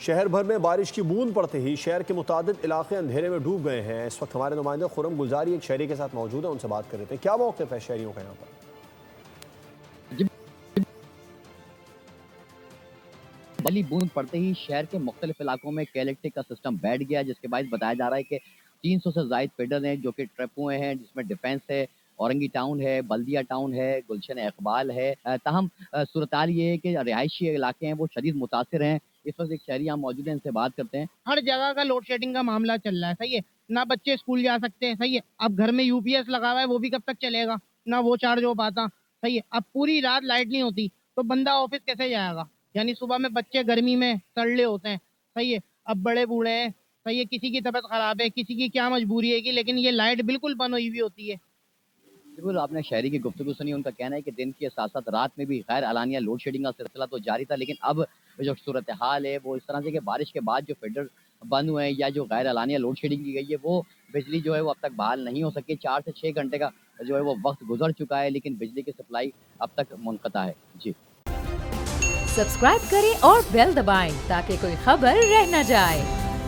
शहर भर में बारिश की बूंद पड़ते ही शहर के मुतादिद इलाके अंधेरे में डूब गए हैं। इस वक्त हमारे नुमाइंदे खुरम गुलजारी एक शहरी के साथ मौजूद है, उनसे बात कर रहे थे। क्या मौक़िफ़ है शहरियों का यहाँ पर? पहली बूंद पड़ते ही शहर के मुख्तलिफ इलाकों में इलेक्ट्रिक का सिस्टम बैठ गया, जिसके बाद बताया जा रहा है कि 300 से ज़ायद फीडर हैं जो कि ट्रैप हुए हैं, जिसमें डिफेंस है, औरंगी टाउन है, बल्दिया टाउन है, गुलशन इकबाल है। ताहम सूरत-हाल ये है कि रिहायशी इलाके हैं वो शदीद मुतासिर हैं। इस वक्त एक शहरी यहाँ मौजूद हैं, इनसे बात करते हैं। हर जगह का लोड शेडिंग का मामला चल रहा है, सही है ना। बच्चे स्कूल जा सकते हैं, सही है। अब घर में यूपीएस लगा हुआ है, वो भी कब तक चलेगा ना, वो चार्ज हो पाता, सही है। अब पूरी रात लाइट नहीं होती तो बंदा ऑफिस कैसे जाएगा? यानी सुबह में बच्चे गर्मी में सड़ले होते हैं, सही है। अब बड़े बूढ़े हैं, सही है, किसी की तबीयत खराब है, किसी की क्या मजबूरी है कि, लेकिन ये लाइट बिल्कुल बंद हुई हुई होती है। बिल्कुल, आपने शहरी की गुफ्तगू सुनी। उनका कहना है कि दिन के साथ-साथ रात में भी गैर एलानिया लोड शेडिंग का सिलसिला तो जारी था, लेकिन अब जो सूरत हाल है वो इस तरह से कि बारिश के बाद जो फीडर बंद हुए हैं या जो गैर एलानिया लोड शेडिंग की गई है, वो बिजली जो है वो अब तक बहाल नहीं हो सकी। 4 से 6 घंटे का जो है वो वक्त गुजर चुका है, लेकिन बिजली की सप्लाई अब तक मुनक़ता है। जी। सब्सक्राइब करें और बेल दबाएं ताकि कोई खबर रह न जाए।